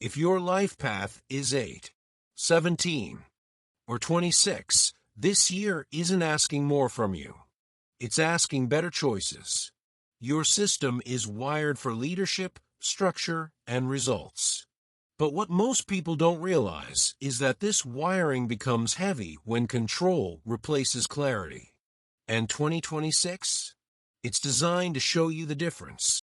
If your life path is 8, 17, or 26, this year isn't asking more from you. It's asking better choices. Your system is wired for leadership, structure, and results. But what most people don't realize is that this wiring becomes heavy when control replaces clarity. And 2026? It's designed to show you the difference.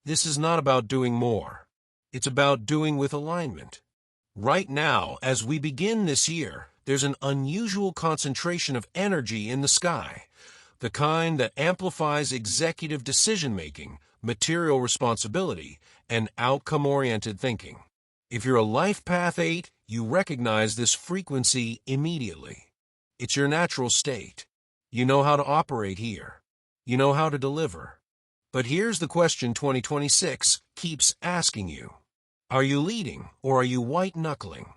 This is not about doing more. It's about doing with alignment. Right now, as we begin this year, there's an unusual concentration of energy in the sky, the kind that amplifies executive decision-making, material responsibility, and outcome-oriented thinking. If you're a Life Path 8, you recognize this frequency immediately. It's your natural state. You know how to operate here. You know how to deliver. But here's the question 2026 keeps asking you. Are you leading or are you white-knuckling?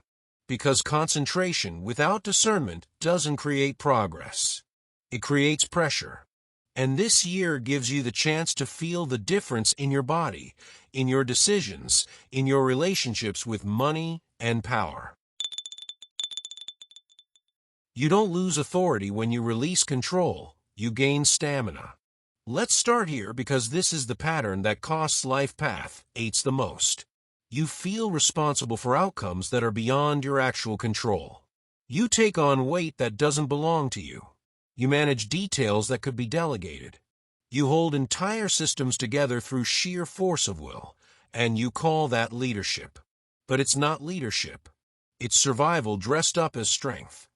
Because concentration without discernment doesn't create progress. It creates pressure. And this year gives you the chance to feel the difference in your body, in your decisions, in your relationships with money and power. You don't lose authority when you release control. You gain stamina. Let's start here because this is the pattern that costs Life Path 8s the most. You feel responsible for outcomes that are beyond your actual control. You take on weight that doesn't belong to you. You manage details that could be delegated. You hold entire systems together through sheer force of will, and you call that leadership. But it's not leadership. It's survival dressed up as strength.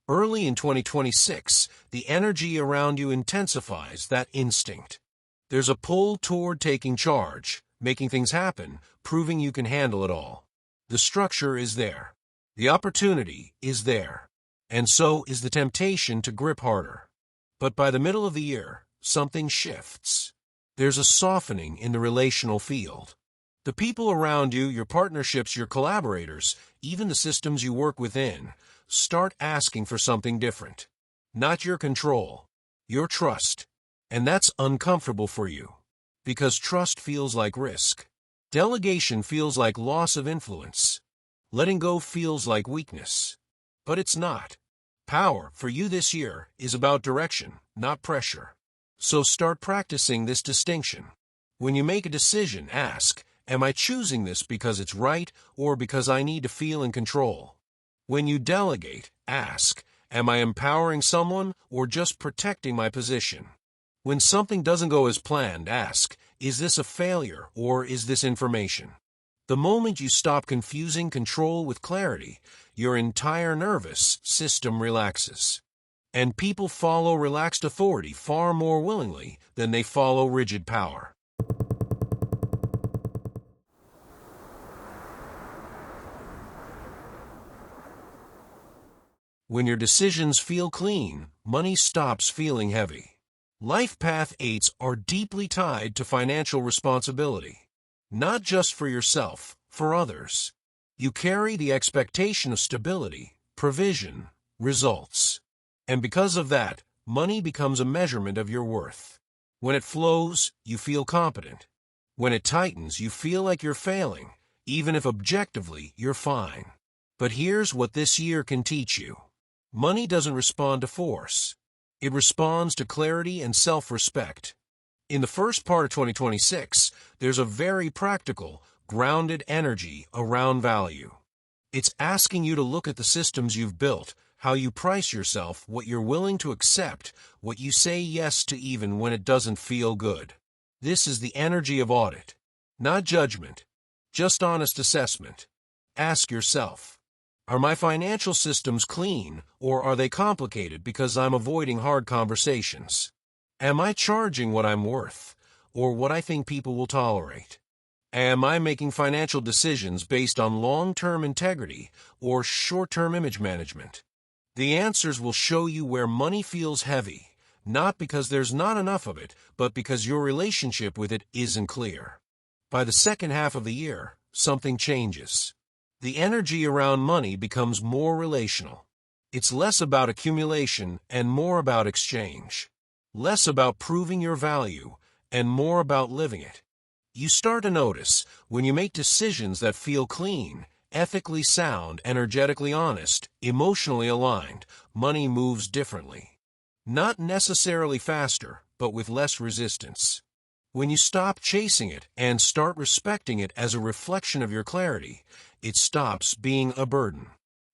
Early in 2026, the energy around you intensifies that instinct. There's a pull toward taking charge, making things happen, proving you can handle it all. The structure is there. The opportunity is there. And so is the temptation to grip harder. But by the middle of the year, something shifts. There's a softening in the relational field. The people around you, your partnerships, your collaborators, even the systems you work within, start asking for something different. Not your control, your trust. And that's uncomfortable for you. Because trust feels like risk. Delegation feels like loss of influence. Letting go feels like weakness. But it's not. Power, for you this year, is about direction, not pressure. So start practicing this distinction. When you make a decision, ask, am I choosing this because it's right or because I need to feel in control? When you delegate, ask, am I empowering someone or just protecting my position? When something doesn't go as planned, ask, is this a failure or is this information? The moment you stop confusing control with clarity, your entire nervous system relaxes. And people follow relaxed authority far more willingly than they follow rigid power. When your decisions feel clean, money stops feeling heavy. Life Path 8s are deeply tied to financial responsibility. Not just for yourself, for others. You carry the expectation of stability, provision, results. And because of that, money becomes a measurement of your worth. When it flows, you feel competent. When it tightens, you feel like you're failing, even if objectively you're fine. But here's what this year can teach you. Money doesn't respond to force. It responds to clarity and self-respect. In the first part of 2026, there's a very practical, grounded energy around value. It's asking you to look at the systems you've built, how you price yourself, what you're willing to accept, what you say yes to even when it doesn't feel good. This is the energy of audit. Not judgment, just honest assessment. Ask yourself, are my financial systems clean, or are they complicated because I'm avoiding hard conversations? Am I charging what I'm worth, or what I think people will tolerate? Am I making financial decisions based on long-term integrity or short-term image management? The answers will show you where money feels heavy, not because there's not enough of it, but because your relationship with it isn't clear. By the second half of the year, something changes. The energy around money becomes more relational. It's less about accumulation and more about exchange. Less about proving your value and more about living it. You start to notice when you make decisions that feel clean, ethically sound, energetically honest, emotionally aligned, money moves differently. Not necessarily faster, but with less resistance. When you stop chasing it and start respecting it as a reflection of your clarity, it stops being a burden.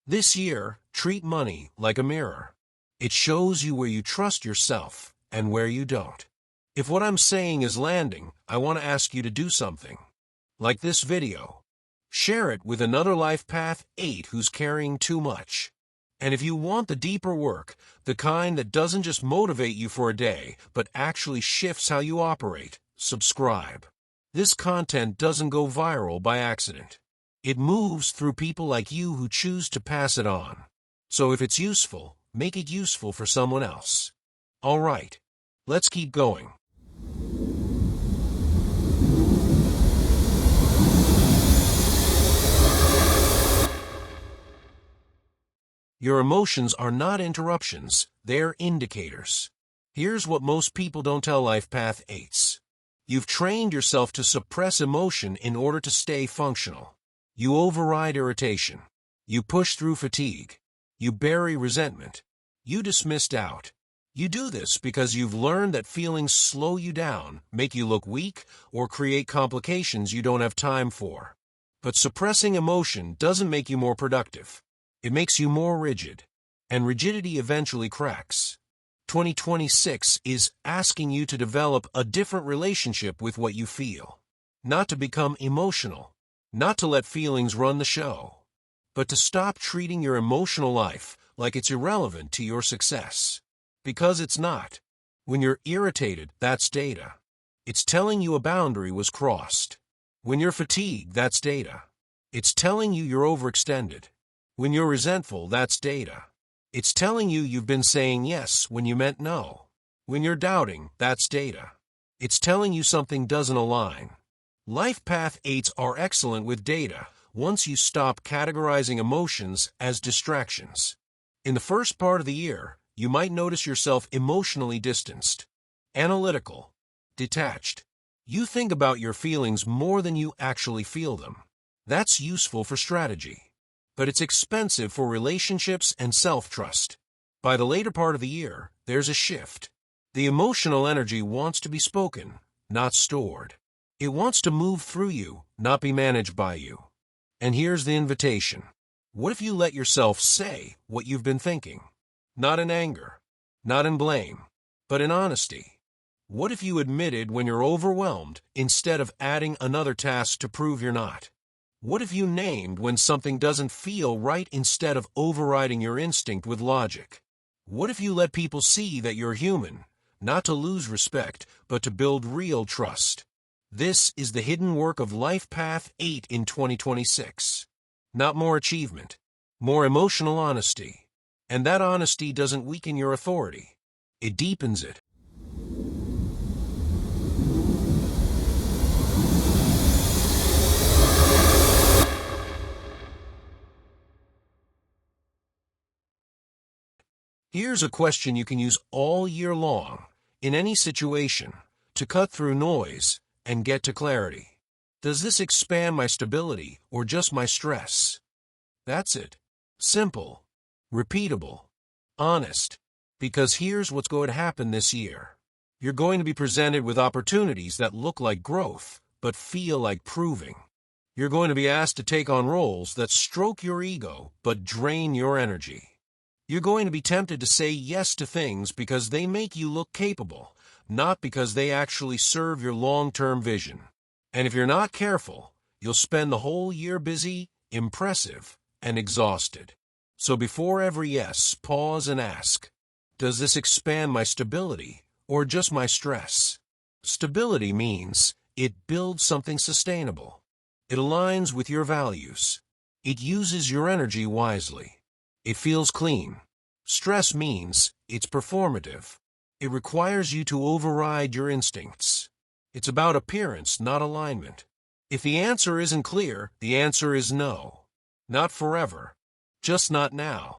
This year, treat money like a mirror. It shows you where you trust yourself and where you don't. If what I'm saying is landing, I want to ask you to do something. Like this video. Share it with another Life Path 8 who's carrying too much. And if you want the deeper work, the kind that doesn't just motivate you for a day, but actually shifts how you operate, subscribe. This content doesn't go viral by accident. It moves through people like you who choose to pass it on. So if it's useful, make it useful for someone else. All right, let's keep going. Your emotions are not interruptions, they're indicators. Here's what most people don't tell Life Path 8s. You've trained yourself to suppress emotion in order to stay functional. You override irritation. You push through fatigue. You bury resentment. You dismiss doubt. You do this because you've learned that feelings slow you down, make you look weak, or create complications you don't have time for. But suppressing emotion doesn't make you more productive. It makes you more rigid, and rigidity eventually cracks. 2026 is asking you to develop a different relationship with what you feel. Not to become emotional, not to let feelings run the show, but to stop treating your emotional life like it's irrelevant to your success. Because it's not. When you're irritated, that's data. It's telling you a boundary was crossed. When you're fatigued, that's data. It's telling you you're overextended. When you're resentful, that's data. It's telling you you've been saying yes when you meant no. When you're doubting, that's data. It's telling you something doesn't align. Life Path 8s are excellent with data once you stop categorizing emotions as distractions. In the first part of the year, you might notice yourself emotionally distanced, analytical, detached. You think about your feelings more than you actually feel them. That's useful for strategy. But it's expensive for relationships and self-trust. By the later part of the year, there's a shift. The emotional energy wants to be spoken, not stored. It wants to move through you, not be managed by you. And here's the invitation. What if you let yourself say what you've been thinking? Not in anger, not in blame, but in honesty. What if you admitted when you're overwhelmed instead of adding another task to prove you're not? What if you named when something doesn't feel right instead of overriding your instinct with logic? What if you let people see that you're human, not to lose respect, but to build real trust? This is the hidden work of Life Path 8 in 2026. Not more achievement, more emotional honesty. And that honesty doesn't weaken your authority. It deepens it. Here's a question you can use all year long, in any situation, to cut through noise and get to clarity. Does this expand my stability or just my stress? That's it. Simple, repeatable, honest. Because here's what's going to happen this year. You're going to be presented with opportunities that look like growth, but feel like proving. You're going to be asked to take on roles that stroke your ego, but drain your energy. You're going to be tempted to say yes to things because they make you look capable, not because they actually serve your long-term vision. And if you're not careful, you'll spend the whole year busy, impressive, and exhausted. So before every yes, pause and ask, does this expand my stability or just my stress? Stability means it builds something sustainable. It aligns with your values. It uses your energy wisely. It feels clean. Stress means it's performative. It requires you to override your instincts. It's about appearance, not alignment. If the answer isn't clear, the answer is no. Not forever. Just not now.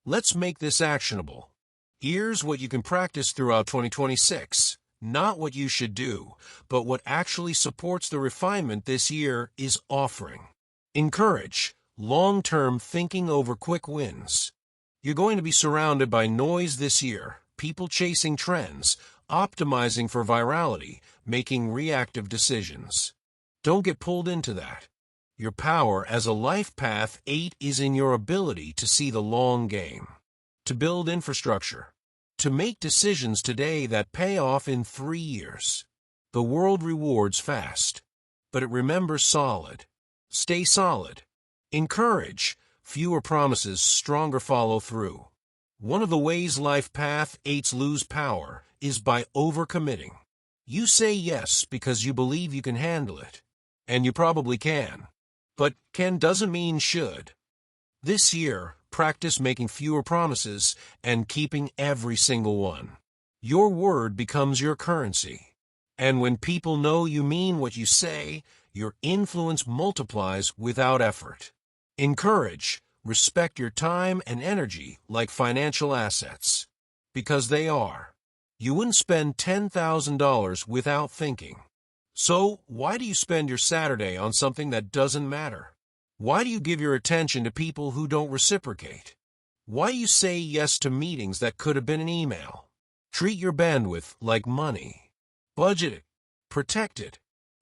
Let's make this actionable. Here's what you can practice throughout 2026. Not what you should do, but what actually supports the refinement this year is offering. Encourage long-term thinking over quick wins. You're going to be surrounded by noise this year, people chasing trends, optimizing for virality, making reactive decisions. Don't get pulled into that. Your power as a life path 8 is in your ability to see the long game, to build infrastructure, to make decisions today that pay off in 3 years. The world rewards fast, but it remembers solid. Stay solid. Encourage fewer promises, stronger follow through. One of the ways life path 8s lose power is by overcommitting. You say yes because you believe you can handle it, and you probably can. But can doesn't mean should. This year, practice making fewer promises and keeping every single one. Your word becomes your currency. And when people know you mean what you say, your influence multiplies without effort. Encourage, respect your time and energy like financial assets. Because they are. You wouldn't spend $10,000 without thinking. So, why do you spend your Saturday on something that doesn't matter? Why do you give your attention to people who don't reciprocate? Why do you say yes to meetings that could have been an email? Treat your bandwidth like money. Budget it. Protect it.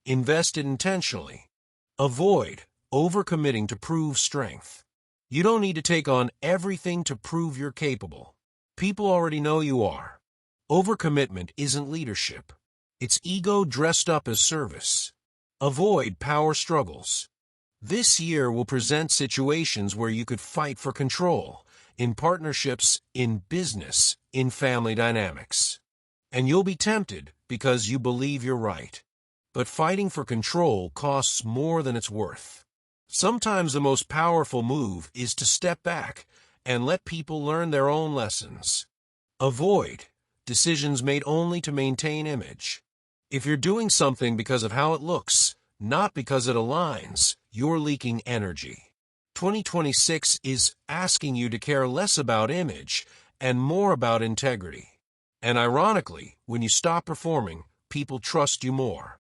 Invest it intentionally. Avoid overcommitting to prove strength. You don't need to take on everything to prove you're capable. People already know you are. Overcommitment isn't leadership. It's ego dressed up as service. Avoid power struggles. This year will present situations where you could fight for control, in partnerships, in business, in family dynamics. And you'll be tempted because you believe you're right. But fighting for control costs more than it's worth. Sometimes the most powerful move is to step back and let people learn their own lessons. Avoid decisions made only to maintain image. If you're doing something because of how it looks, not because it aligns, you're leaking energy. 2026 is asking you to care less about image and more about integrity. And ironically, when you stop performing, people trust you more.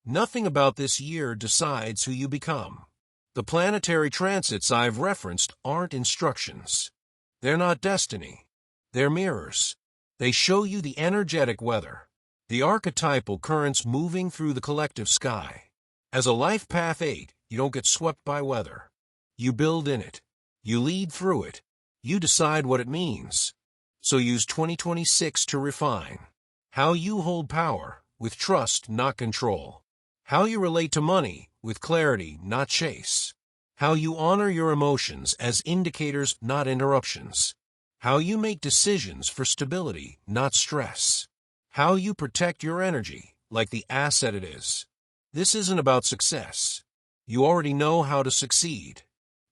Nothing about this year decides who you become. The planetary transits I've referenced aren't instructions. They're not destiny. They're mirrors. They show you the energetic weather, the archetypal currents moving through the collective sky. As a life path 8, you don't get swept by weather. You build in it. You lead through it. You decide what it means. So use 2026 to refine how you hold power with trust, not control. How you relate to money with clarity, not chase. How you honor your emotions as indicators, not interruptions. How you make decisions for stability, not stress. How you protect your energy like the asset it is. This isn't about success. You already know how to succeed.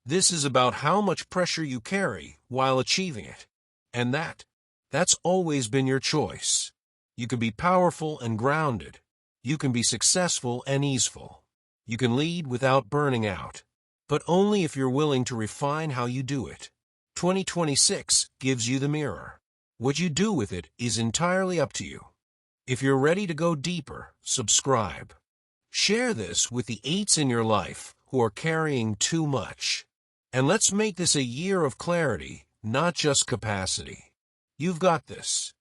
This is about how much pressure you carry while achieving it. And that's always been your choice. You can be powerful and grounded. You can be successful and easeful. You can lead without burning out. But only if you're willing to refine how you do it. 2026 gives you the mirror. What you do with it is entirely up to you. If you're ready to go deeper, subscribe. Share this with the 8s in your life who are carrying too much. And let's make this a year of clarity, not just capacity. You've got this.